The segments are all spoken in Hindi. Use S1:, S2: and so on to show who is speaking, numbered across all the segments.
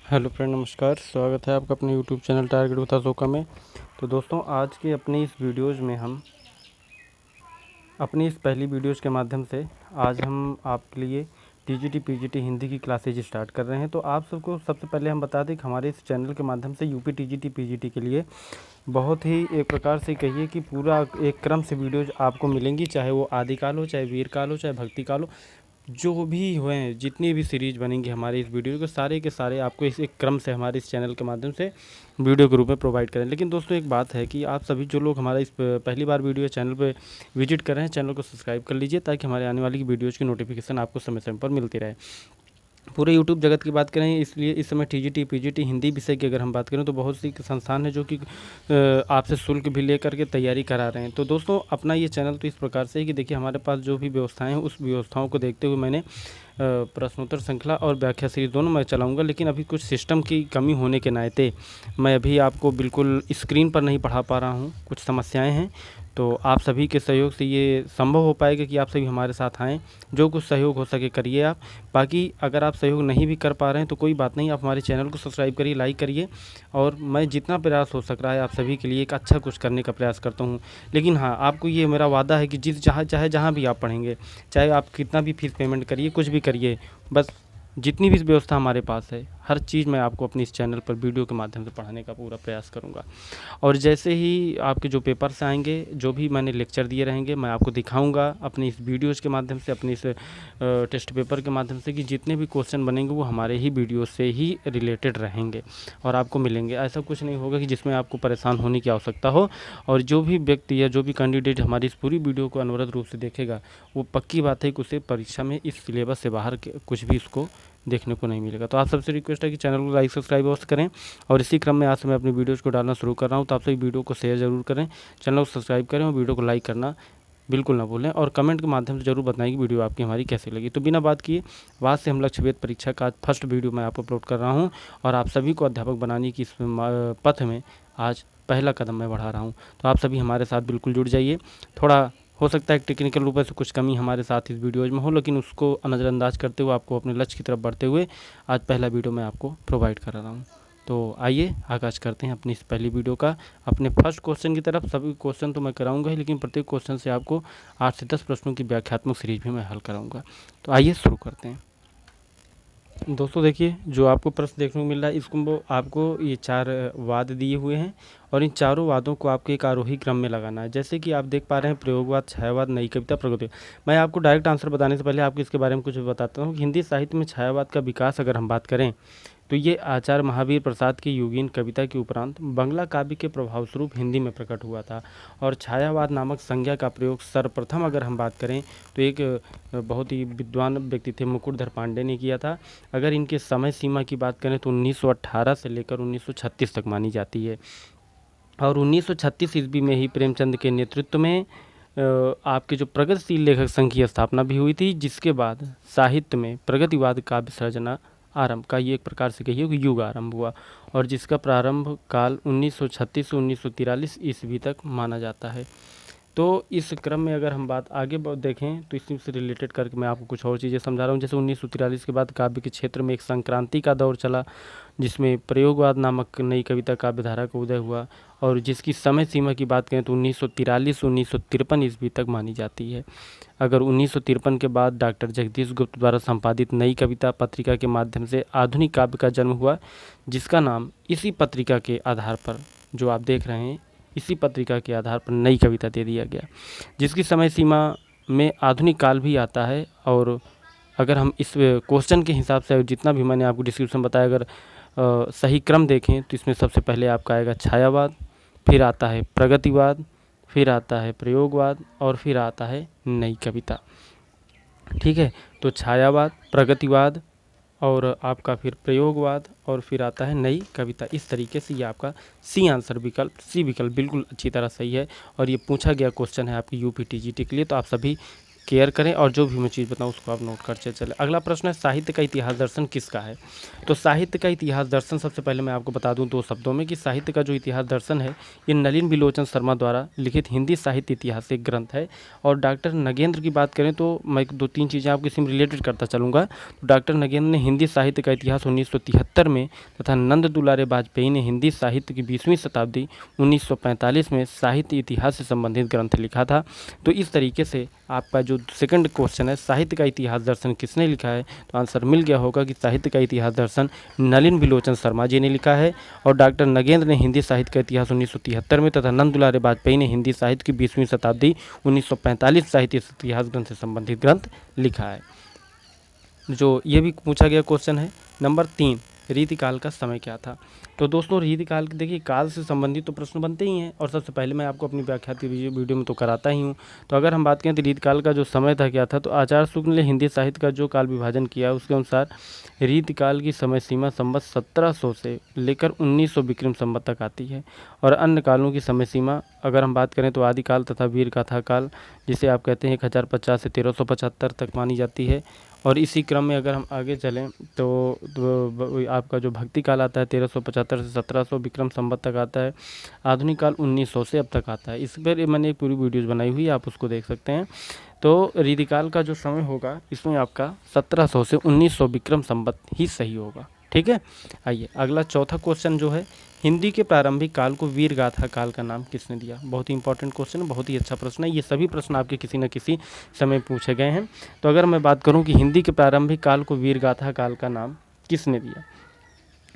S1: हेलो फ्रेंड, नमस्कार। स्वागत है आपका अपने YouTube channel target with Ashoka में। तो दोस्तों, आज की अपनी इस वीडियोज़ में हम अपनी इस पहली वीडियोज़ के माध्यम से आज हम आपके लिए टीजीटी पीजीटी हिंदी की क्लासेज स्टार्ट कर रहे हैं। तो आप सबको सबसे पहले हम बता दें कि हमारे इस चैनल के माध्यम से यूपी टीजीटी पीजीटी के लिए बहुत ही एक प्रकार से कहिए कि पूरा एक क्रम से वीडियोज़ आपको मिलेंगी, चाहे वो आदिकाल हो, चाहे वीर काल हो, चाहे भक्ति काल हो। जो भी हुए हैं, जितनी भी सीरीज़ बनेंगी हमारे इस वीडियो के सारे आपको इस एक क्रम से हमारे इस चैनल के माध्यम से वीडियो के रूप में प्रोवाइड करें। लेकिन दोस्तों, एक बात है कि आप सभी जो लोग हमारा इस पहली बार वीडियो चैनल पे विजिट कर रहे हैं, चैनल को सब्सक्राइब कर लीजिए ताकि हमारे आने वाली वीडियोज़ की नोटिफिकेशन आपको समय समय पर मिलती रहे। पूरे यूट्यूब जगत की बात करें, इसलिए इस समय टीजीटी पीजीटी हिंदी विषय की अगर हम बात करें तो बहुत सी संस्थान है जो कि आपसे शुल्क भी लेकर के तैयारी करा रहे हैं। तो दोस्तों, अपना ये चैनल तो इस प्रकार से है कि देखिए, हमारे पास जो भी व्यवस्थाएं हैं उस व्यवस्थाओं को देखते हुए मैंने प्रश्नोत्तर श्रृंखला और व्याख्या सीरीज दोनों मैं चलाऊंगा। लेकिन अभी कुछ सिस्टम की कमी होने के नाते मैं अभी आपको बिल्कुल स्क्रीन पर नहीं पढ़ा पा रहा हूँ, कुछ समस्याएं हैं। तो आप सभी के सहयोग से ये संभव हो पाएगा कि आप सभी हमारे साथ आएँ। जो कुछ सहयोग हो सके करिए आप। बाकी अगर आप सहयोग नहीं भी कर पा रहे हैं तो कोई बात नहीं, आप हमारे चैनल को सब्सक्राइब करिए, लाइक करिए। और मैं जितना प्रयास हो सक रहा है आप सभी के लिए एक अच्छा कुछ करने का प्रयास करता हूँ। लेकिन हाँ, आपको ये मेरा वादा है कि चाहे जहाँ भी आप पढ़ेंगे, चाहे आप कितना भी फीस पेमेंट करिए, कुछ भी करिए, बस जितनी भी व्यवस्था हमारे पास है, हर चीज़ मैं आपको अपनी इस चैनल पर वीडियो के माध्यम से पढ़ाने का पूरा प्रयास करूँगा। और जैसे ही आपके जो पेपर्स आएंगे, जो भी मैंने लेक्चर दिए रहेंगे, मैं आपको दिखाऊंगा अपनी इस वीडियोज़ के माध्यम से, अपनी इस टेस्ट पेपर के माध्यम से कि जितने भी क्वेश्चन बनेंगे वो हमारे ही वीडियो से ही रिलेटेड रहेंगे और आपको मिलेंगे। ऐसा कुछ नहीं होगा कि जिसमें आपको परेशान होने की आवश्यकता हो। और जो भी व्यक्ति या जो भी कैंडिडेट हमारी इस पूरी वीडियो को अनवरत रूप से देखेगा, वो पक्की बात है कि उसे परीक्षा में इस सिलेबस से बाहर कुछ भी उसको देखने को नहीं मिलेगा। तो आप सबसे रिक्वेस्ट है कि चैनल को लाइक सब्सक्राइब अवश्य करें। और इसी क्रम में आज से मैं अपनी वीडियोज़ को डालना शुरू कर रहा हूँ, तो आप सभी वीडियो को शेयर ज़रूर करें, चैनल को सब्सक्राइब करें और वीडियो को लाइक करना बिल्कुल ना भूलें। और कमेंट के माध्यम से ज़रूर बताएं कि वीडियो आपकी हमारी कैसी लगी। तो बिना बात किए, आज से हम लक्ष्य भेद परीक्षा का फर्स्ट वीडियो मैं आपको अपलोड कर रहा हूँ और आप सभी को अध्यापक बनाने की इस पथ में आज पहला कदम मैं बढ़ा रहा हूँ। तो आप सभी हमारे साथ बिल्कुल जुड़ जाइए। थोड़ा हो सकता है टेक्निकल रूप से कुछ कमी हमारे साथ इस वीडियोज़ में हो, लेकिन उसको नज़रअंदाज करते हुए आपको अपने लक्ष्य की तरफ बढ़ते हुए आज पहला वीडियो मैं आपको प्रोवाइड कर रहा हूँ। तो आइए आगाज़ करते हैं अपनी इस पहली वीडियो का, अपने फर्स्ट क्वेश्चन की तरफ। सभी क्वेश्चन तो मैं कराऊंगा ही, लेकिन प्रत्येक क्वेश्चन से आपको 8 से 10 प्रश्नों की व्याख्यात्मक सीरीज भी मैं हल कराऊंगा। तो आइए शुरू करते हैं। दोस्तों देखिए, जो आपको प्रश्न देखने को मिल रहा है, इसको आपको ये 4 वाद दिए हुए हैं और इन चारों वादों को आपको एक आरोही क्रम में लगाना है। जैसे कि आप देख पा रहे हैं, प्रयोगवाद, छायावाद, नई कविता, प्रगति। मैं आपको डायरेक्ट आंसर बताने से पहले आपको इसके बारे में कुछ बताता हूँ। हिंदी साहित्य में छायावाद का विकास अगर हम बात करें तो ये आचार्य महावीर प्रसाद की युगीन कविता के उपरांत बंगला काव्य के प्रभाव स्वरूप हिंदी में प्रकट हुआ था। और छायावाद नामक संज्ञा का प्रयोग सर्वप्रथम अगर हम बात करें तो एक बहुत ही विद्वान व्यक्ति थे, मुकुटधर पांडे ने किया था। अगर इनके समय सीमा की बात करें तो 1918 से लेकर 1936 तक मानी जाती है। और 1936 ईस्वी में ही प्रेमचंद के नेतृत्व में आपके जो प्रगतिशील लेखक संघ की स्थापना भी हुई थी, जिसके बाद साहित्य में प्रगतिवाद काव्य सर्जना आरंभ का ये एक प्रकार से कहिए कि युग आरंभ हुआ और जिसका प्रारंभ काल 1936 से 1943 ईस्वी तक माना जाता है। तो इस क्रम में अगर हम बात आगे देखें तो इसी से रिलेटेड करके मैं आपको कुछ और चीज़ें समझा रहा हूँ। जैसे 1943 के बाद काव्य के क्षेत्र में एक संक्रांति का दौर चला, जिसमें प्रयोगवाद नामक नई कविता काव्यधारा का उदय हुआ और जिसकी समय सीमा की बात करें तो 1943 से 1953 ईस्वी तक मानी जाती है। अगर 1953 के बाद डॉक्टर जगदीश गुप्त द्वारा संपादित नई कविता पत्रिका के माध्यम से आधुनिक काव्य का जन्म हुआ, जिसका नाम इसी पत्रिका के आधार पर, जो आप देख रहे हैं, इसी पत्रिका के आधार पर नई कविता दे दिया गया, जिसकी समय सीमा में आधुनिक काल भी आता है। और अगर हम इस क्वेश्चन के हिसाब से जितना भी मैंने आपको डिस्क्रिप्शन बताया, अगर सही क्रम देखें तो इसमें सबसे पहले आपका आएगा छायावाद, फिर आता है प्रगतिवाद, फिर आता है प्रयोगवाद और फिर आता है नई कविता। ठीक है, तो छायावाद, प्रगतिवाद और आपका फिर प्रयोगवाद और फिर आता है नई कविता। इस तरीके से ये आपका सी विकल्प बिल्कुल अच्छी तरह सही है और ये पूछा गया क्वेश्चन है आपकी यूपी टीजीटी के लिए। तो आप सभी केयर करें और जो भी मैं चीज़ बताऊँ उसको आप नोट करते चले। अगला प्रश्न है साहित्य का इतिहास दर्शन किसका है? तो साहित्य का इतिहास दर्शन सबसे पहले मैं आपको बता दूं 2 शब्दों में कि साहित्य का जो इतिहास दर्शन है ये नलिन बिलोचन शर्मा द्वारा लिखित हिंदी साहित्य इतिहास एक ग्रंथ है। और डॉक्टर नगेंद्र की बात करें तो मैं 2-3 चीज़ें आपको इसी में रिलेटेड करता चलूँगा। तो डॉक्टर नगेंद्र ने हिंदी साहित्य का इतिहास 1973 में तथा नंद दुलारे वाजपेयी ने हिंदी साहित्य की 20वीं शताब्दी 1945 में साहित्य इतिहास से संबंधित ग्रंथ लिखा था। तो इस तरीके से आपका जो सेकंड क्वेश्चन है साहित्य का इतिहास दर्शन किसने लिखा है, तो आंसर मिल गया होगा कि साहित्य का इतिहास दर्शन नलिन बिलोचन शर्मा जी ने लिखा है। और डॉक्टर नगेंद्र ने हिंदी साहित्य का इतिहास 1973 में तथा नंद दुलारे वाजपेयी ने हिंदी साहित्य की 20वीं शताब्दी 1945 साहित्य इतिहास ग्रंथ से संबंधित ग्रंथ लिखा है। जो ये भी पूछा गया क्वेश्चन है। नंबर 3, रीतिकाल का समय क्या था? तो दोस्तों रीतिकाल देखिए काल से संबंधित तो प्रश्न बनते ही हैं और सबसे पहले मैं आपको अपनी व्याख्या वीडियो में तो कराता ही हूँ। तो अगर हम बात करें तो रीतिकाल का जो समय था क्या था, तो आचार्य शुक्ल ने हिंदी साहित्य का जो काल विभाजन किया उसके अनुसार रीतिकाल की समय सीमा संवत 1700 से लेकर 1900 विक्रम संवत तक आती है। और अन्य कालों की समय सीमा अगर हम बात करें तो आदिकाल तथा वीर गाथा काल जिसे आप कहते हैं 1050 से 1375 तक मानी जाती है। और इसी क्रम में अगर हम आगे चलें तो आपका जो भक्ति काल आता है 1375 से 1700 विक्रम संवत तक आता है। आधुनिक काल 1900 से अब तक आता है। इस पर मैंने एक पूरी वीडियोज़ बनाई हुई है, आप उसको देख सकते हैं। तो रीतिकाल का जो समय होगा इसमें आपका 1700 से 1900 विक्रम संवत ही सही होगा। ठीक है, आइए अगला चौथा क्वेश्चन जो है हिंदी के प्रारंभिक काल को वीर गाथा काल का नाम किसने दिया? बहुत ही इंपॉर्टेंट क्वेश्चन है, बहुत ही अच्छा प्रश्न है। ये सभी प्रश्न आपके किसी न किसी समय पूछे गए हैं। तो अगर मैं बात करूं कि हिंदी के प्रारंभिक काल को वीर गाथा काल का नाम किसने दिया,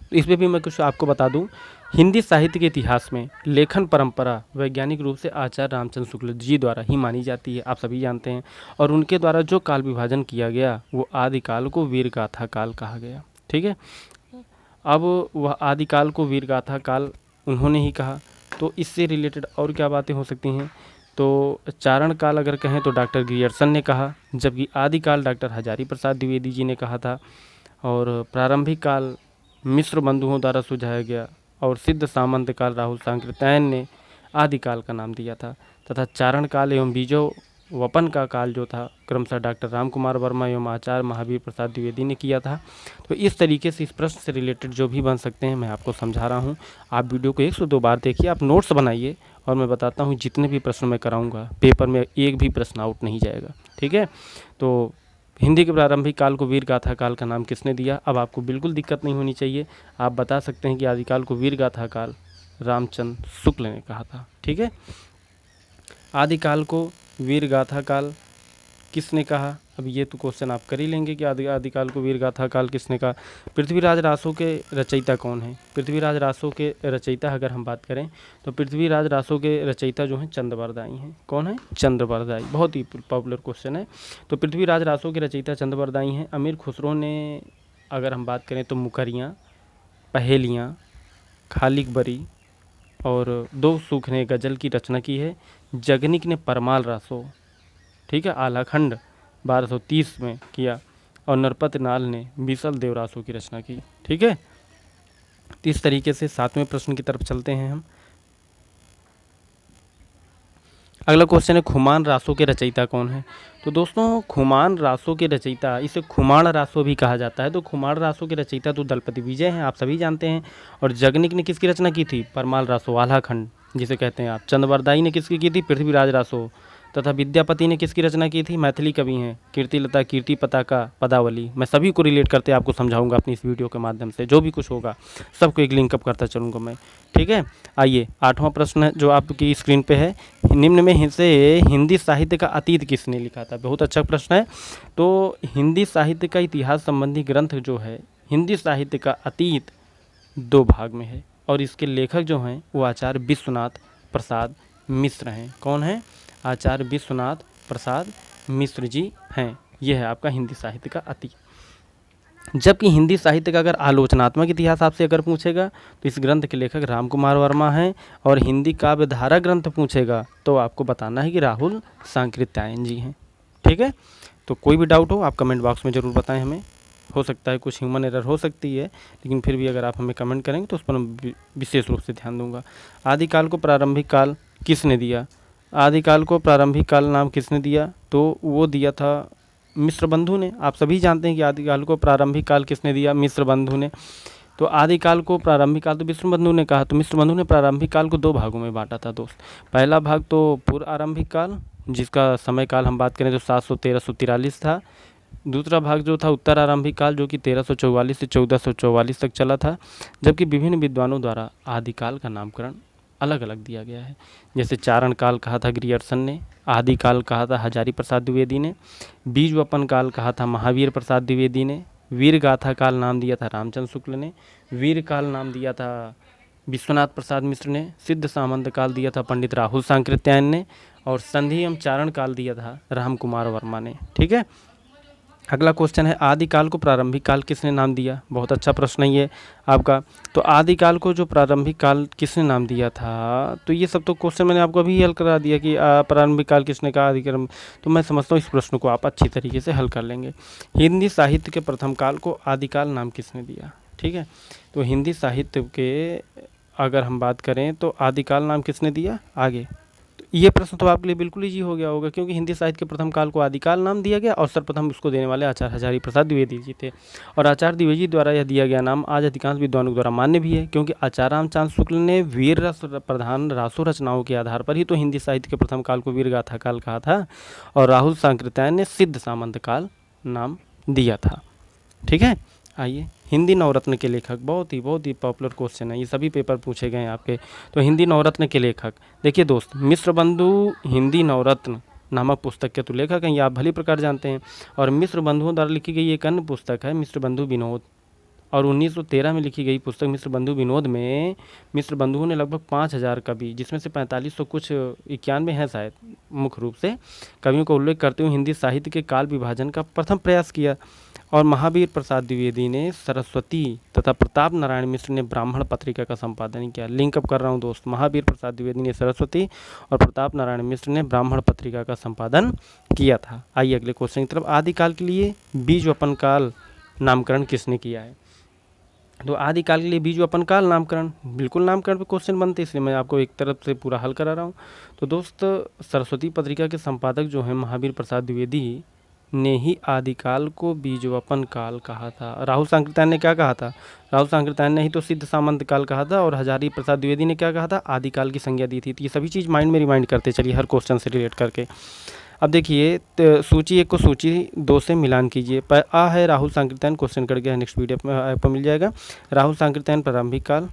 S1: तो इस पर भी मैं कुछ आपको बता दूं। हिंदी साहित्य के इतिहास में लेखन परंपरा वैज्ञानिक रूप से आचार्य रामचंद्र शुक्ल जी द्वारा ही मानी जाती है, आप सभी जानते हैं। और उनके द्वारा जो काल विभाजन किया गया वो आदिकाल को वीर गाथा काल कहा गया। ठीक है, अब वह आदिकाल को वीर गाथा काल उन्होंने ही कहा। तो इससे रिलेटेड और क्या बातें हो सकती हैं, तो चारण काल अगर कहें तो डॉक्टर ग्रियर्सन ने कहा, जबकि आदिकाल डॉक्टर हजारी प्रसाद द्विवेदी जी ने कहा था। और प्रारंभिक काल मिश्र बंधुओं द्वारा सुझाया गया और सिद्ध सामंत काल राहुल सांकृत्यायन ने आदिकाल का नाम दिया था। तथा चारण काल एवं बीजो वपन का काल जो था क्रमशः डॉक्टर राम कुमार वर्मा एवं आचार्य महावीर प्रसाद द्विवेदी ने किया था। तो इस तरीके से इस प्रश्न से रिलेटेड जो भी बन सकते हैं मैं आपको समझा रहा हूँ। आप वीडियो को 102 बार देखिए, आप नोट्स बनाइए और मैं बताता हूँ जितने भी प्रश्न मैं कराऊँगा पेपर में एक भी प्रश्न आउट नहीं जाएगा। ठीक है, तो हिंदी के प्रारंभिक काल को वीर गाथा काल का नाम किसने दिया? अब आपको बिल्कुल दिक्कत नहीं होनी चाहिए, आप बता सकते हैं कि आदिकाल को वीर गाथा काल रामचंद्र शुक्ल ने कहा था। ठीक है, आदिकाल को वीर गाथा काल किसने कहा? अब ये तो क्वेश्चन आप कर ही लेंगे कि आदिकाल को वीर गाथा काल किसने कहा। पृथ्वीराज रासो के रचयिता कौन है? पृथ्वीराज रासो के रचयिता अगर हम बात करें तो पृथ्वीराज रासो के रचयिता जो हैं चंद्रवरदाई हैं। कौन है? चंद्रवरदाई। बहुत ही पॉपुलर क्वेश्चन है। तो पृथ्वीराज रासो के रचयिता चंद्रवरदाई हैं। अमीर खुसरो ने अगर हम बात करें तो मुकरियाँ, पहेलियाँ, खालिक बरी और दो सूखने गज़ल की रचना की है। जगनिक ने परमाल रासो, ठीक है, आलाखंड 1230 में किया। और नरपत नाल ने बीसल देव रासो की रचना की। ठीक है, तो इस तरीके से 7वें प्रश्न की तरफ चलते हैं हम। अगला क्वेश्चन है खुमान रासो के रचयिता कौन है? तो दोस्तों खुमान रासो के रचयिता, इसे खुमाण रासो भी कहा जाता है। तो खुमाण रासो के रचयिता तो दलपति विजय हैं, आप सभी जानते हैं। और जगनिक ने किसकी रचना की थी? परमाल रासो, आल्हाखंड जिसे कहते हैं आप। चंद्रवरदाई ने किसकी की थी? पृथ्वीराज रासो। तथा विद्यापति ने किसकी रचना की थी? मैथिली कवि हैं कीर्तिलता, कीर्ति पताका, पदावली। मैं सभी को रिलेट करते आपको समझाऊंगा अपनी इस वीडियो के माध्यम से, जो भी कुछ होगा सबको एक लिंकअप करता चलूँगा मैं। ठीक है, आइए 8वां प्रश्न जो आपकी स्क्रीन पे है, निम्न में से हिंदी साहित्य का अतीत किसने लिखा था? बहुत अच्छा प्रश्न है। तो हिंदी साहित्य का इतिहास संबंधी ग्रंथ जो है हिंदी साहित्य का अतीत 2 भाग में है और इसके लेखक जो हैं वो आचार्य विश्वनाथ प्रसाद मिश्र हैं। कौन है? आचार्य विश्वनाथ प्रसाद मिश्र जी हैं। यह है आपका हिंदी साहित्य का अतीत। जबकि हिंदी साहित्य का अगर आलोचनात्मक इतिहास आपसे अगर पूछेगा तो इस ग्रंथ के लेखक राम कुमार वर्मा हैं। और हिंदी काव्य धारा ग्रंथ पूछेगा तो आपको बताना है कि राहुल सांकृत्यायन जी हैं। ठीक है, तो कोई भी डाउट हो आप कमेंट बॉक्स में ज़रूर बताएं हमें। हो सकता है कुछ ह्यूमन एरर हो सकती है, लेकिन फिर भी अगर आप हमें कमेंट करेंगे तो उस पर मैं विशेष रूप से ध्यान दूंगा। आदिकाल को प्रारंभिक काल किसने दिया? आदिकाल को प्रारंभिक काल नाम किसने दिया? तो वो दिया था मिस्रबंधु ने। आप सभी जानते हैं कि आदिकाल को प्रारंभिक काल किसने दिया? मिस्रबंधु ने। तो आदिकाल को प्रारंभिक काल तो मिस्रबंधु ने कहा, तो मिस्रबंधु ने प्रारंभिक काल को 2 भागों में बांटा था दोस्त। पहला भाग तो पूर्व आरंभिक काल, जिसका समय काल हम बात करें तो 700-1343 था। दूसरा भाग जो था उत्तर आरंभिक काल, जो कि 1344 से 1444 तक चला था। जबकि विभिन्न विद्वानों द्वारा आदिकाल का नामकरण अलग अलग दिया गया है। जैसे चारण काल कहा था ग्रियर्सन ने, आदिकाल कहा था हजारी प्रसाद द्विवेदी ने, बीजवपन काल कहा था महावीर प्रसाद द्विवेदी ने, वीर गाथा काल नाम दिया था रामचंद्र शुक्ल ने, वीर काल नाम दिया था विश्वनाथ प्रसाद मिश्र ने, सिद्ध सामंत काल दिया था पंडित राहुल सांकृत्यायन ने, और संधि एवं चारण काल दिया था राम कुमार वर्मा ने। ठीक है, अगला क्वेश्चन है आदिकाल को प्रारंभिक काल किसने नाम दिया? बहुत अच्छा प्रश्न है ये आपका। तो आदिकाल को जो प्रारंभिक काल किसने नाम दिया था? तो ये सब तो क्वेश्चन मैंने आपको अभी हल करा दिया कि प्रारंभिक काल किसने कहा, आदिकाल। तो मैं समझता हूँ इस प्रश्न को आप अच्छी तरीके से हल कर लेंगे। हिंदी साहित्य के प्रथम काल को आदिकाल नाम किसने दिया? ठीक है, तो हिंदी साहित्य के अगर हम बात करें तो आदिकाल नाम किसने दिया? आगे ये प्रश्न तो आपके लिए बिल्कुल ईजी हो गया होगा, क्योंकि हिंदी साहित्य के प्रथम काल को आदिकाल नाम दिया गया और सर्वप्रथम उसको देने वाले आचार्य हजारी प्रसाद द्विवेदी जी थे। और आचार्य द्विवेदी द्वारा यह दिया गया नाम आज अधिकांश विद्वानों द्वारा मान्य भी है, क्योंकि आचार्य रामचंद्र शुक्ल ने वीर रस प्रधान रासो रचनाओं के आधार पर ही तो हिंदी साहित्य के प्रथम काल को वीर गाथा काल कहा था, और राहुल सांकृत्यायन ने सिद्ध सामंत काल नाम दिया था। ठीक है, आइए हिंदी नवरत्न के लेखक, बहुत ही पॉपुलर क्वेश्चन है, ये सभी पेपर पूछे गए हैं आपके। तो हिंदी नवरत्न के लेखक, देखिए दोस्त, मिश्रबंधु हिंदी नवरत्न नामक पुस्तक के तो लेखक हैं, ये आप भली प्रकार जानते हैं। और मिश्रबंधुओं द्वारा लिखी गई एक अन्य पुस्तक है मिश्रबंधु विनोद, और 1913 में लिखी गई पुस्तक मिश्रबंधु विनोद में मिश्रबंधुओं ने लगभग 5000 कवि, जिसमें से 4500 कुछ 91 हैं शायद मुख्य रूप से कवियों का उल्लेख करते हुए हिंदी साहित्य के काल विभाजन का प्रथम प्रयास किया। और महावीर प्रसाद द्विवेदी ने सरस्वती तथा प्रताप नारायण मिश्र ने ब्राह्मण पत्रिका का संपादन किया। लिंक अप कर रहा हूँ दोस्त, महावीर प्रसाद द्विवेदी ने सरस्वती और प्रताप नारायण मिश्र ने ब्राह्मण पत्रिका का संपादन किया था। आइए अगले क्वेश्चन की तरफ। आदिकाल के लिए बीजवपन काल नामकरण किसने किया है? तो आदिकाल के लिए बीजवपन काल नामकरण, बिल्कुल नामकरण पे क्वेश्चन बनते, इसलिए मैं आपको एक तरफ से पूरा हल करा रहा हूँ। तो दोस्त, सरस्वती पत्रिका के संपादक जो हैं महावीर प्रसाद द्विवेदी ने ही आदिकाल को बीजवपन काल कहा था। राहुल सांकृत्यायन ने क्या कहा था? राहुल सांकृत्यायन ने ही तो सिद्ध सामंत काल कहा था, और हजारी प्रसाद द्विवेदी ने क्या कहा था? आदिकाल की संज्ञा दी थी। तो ये सभी चीज़ माइंड में रिमाइंड करते चलिए हर क्वेश्चन से रिलेट करके। अब देखिए, सूची 1 को सूची 2 से मिलान कीजिए। आ है राहुल सांकृत्यायन, क्वेश्चन कर गया, नेक्स्ट वीडियो में आपको मिल जाएगा। राहुल सांकृत्यायन प्रारंभिक काल,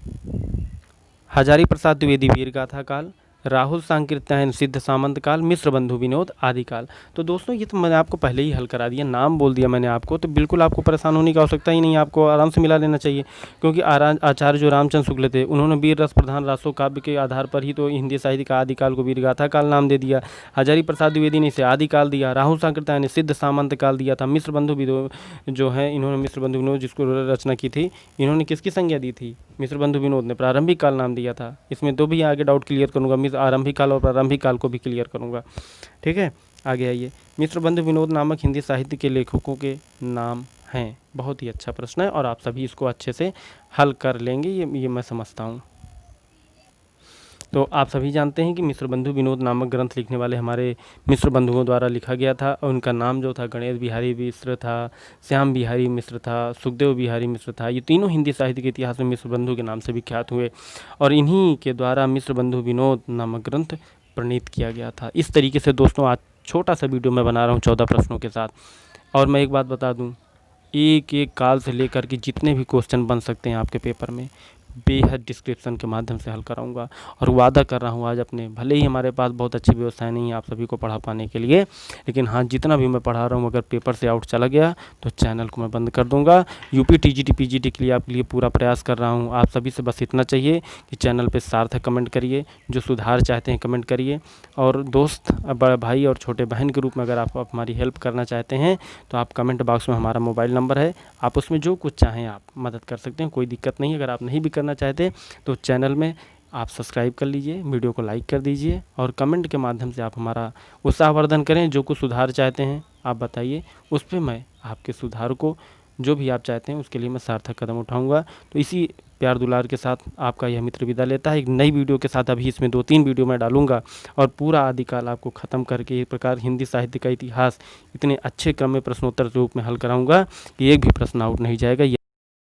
S1: हजारी प्रसाद द्विवेदी वीर गाथा काल, राहुल सांकृत्यायन सिद्ध सामंत काल, मिश्रबंधु विनोद आदिकाल। तो दोस्तों, ये तो मैंने आपको पहले ही हल करा दिया, नाम बोल दिया मैंने आपको, तो बिल्कुल आपको परेशान होने की आवश्यकता ही नहीं, आपको आराम से मिला लेना चाहिए। क्योंकि आचार्य जो रामचंद्र शुक्ल थे, उन्होंने वीर रस प्रधान रासो काव्य के आधार पर ही तो हिंदी साहित्य का आदिकाल को वीर गाथा काल नाम दे दिया। हजारी प्रसाद द्विवेदी ने इसे आदिकाल दिया, राहुल सांकृत्यायन ने सिद्ध सामंत काल दिया था। मिश्रबंधु विनोद जो है, इन्होंने मिश्रबंधु विनोद जिसको रचना की थी, इन्होंने किसकी संज्ञा दी थी? मिश्रबंधु विनोद ने प्रारंभिक काल नाम दिया था। इसमें 2 भी आगे डाउट क्लियर करूँगा, आरंभिक काल और प्रारंभिक काल को भी क्लियर करूँगा। ठीक है, आगे आइए। मिश्रबंधु विनोद नामक हिंदी साहित्य के लेखकों के नाम हैं। बहुत ही अच्छा प्रश्न है और आप सभी इसको अच्छे से हल कर लेंगे, ये मैं समझता हूँ। तो आप सभी जानते हैं कि मिश्रबंधु विनोद नामक ग्रंथ लिखने वाले हमारे मिश्र बंधुओं द्वारा लिखा गया था, और उनका नाम जो था गणेश बिहारी मिश्र था, श्याम बिहारी मिश्र था, सुखदेव बिहारी मिश्र था। ये तीनों हिंदी साहित्य के इतिहास में मिश्रबंधु के नाम से विख्यात हुए, और इन्हीं के द्वारा मिश्रबंधु विनोद नामक ग्रंथ प्रणीत किया गया था। इस तरीके से दोस्तों आज छोटा सा वीडियो मैं बना रहा हूँ 14 प्रश्नों के साथ। और मैं एक बात बता दूँ, एक एक काल से लेकर के जितने भी क्वेश्चन बन सकते हैं आपके पेपर में, बेहद डिस्क्रिप्शन के माध्यम से हल कराऊंगा। और वादा कर रहा हूँ आज अपने, भले ही हमारे पास बहुत अच्छी व्यवस्थाएं नहीं है आप सभी को पढ़ा पाने के लिए, लेकिन हाँ, जितना भी मैं पढ़ा रहा हूँ अगर पेपर से आउट चला गया तो चैनल को मैं बंद कर दूंगा। यूपी टीजीटी पीजीटी के लिए आपके लिए पूरा प्रयास कर रहा हूँ। आप सभी से बस इतना चाहिए कि चैनल पर सार्थक कमेंट करिए, जो सुधार चाहते हैं कमेंट करिए। और दोस्त, बड़े भाई और छोटे बहन के रूप में अगर आप हमारी हेल्प करना चाहते हैं तो आप कमेंट बॉक्स में हमारा मोबाइल नंबर है, आप उसमें जो कुछ चाहें आप मदद कर सकते हैं, कोई दिक्कत नहीं। अगर आप नहीं भी करना चाहते तो चैनल में आप सब्सक्राइब कर लीजिए, वीडियो को लाइक कर दीजिए, और कमेंट के माध्यम से आप हमारा उत्साहवर्धन करें। जो कुछ सुधार चाहते हैं आप बताइए, उस पर मैं आपके सुधार को जो भी आप चाहते हैं उसके लिए मैं सार्थक कदम उठाऊंगा। तो इसी प्यार दुलार के साथ आपका यह मित्र विदा लेता है। एक नई वीडियो के साथ अभी इसमें 2-3 वीडियो मैं डालूंगा और पूरा आदिकाल आपको ख़त्म करके एक प्रकार हिंदी साहित्य का इतिहास इतने अच्छे क्रम में प्रश्नोत्तर रूप में हल कराऊंगा कि एक भी प्रश्न आउट नहीं जाएगा।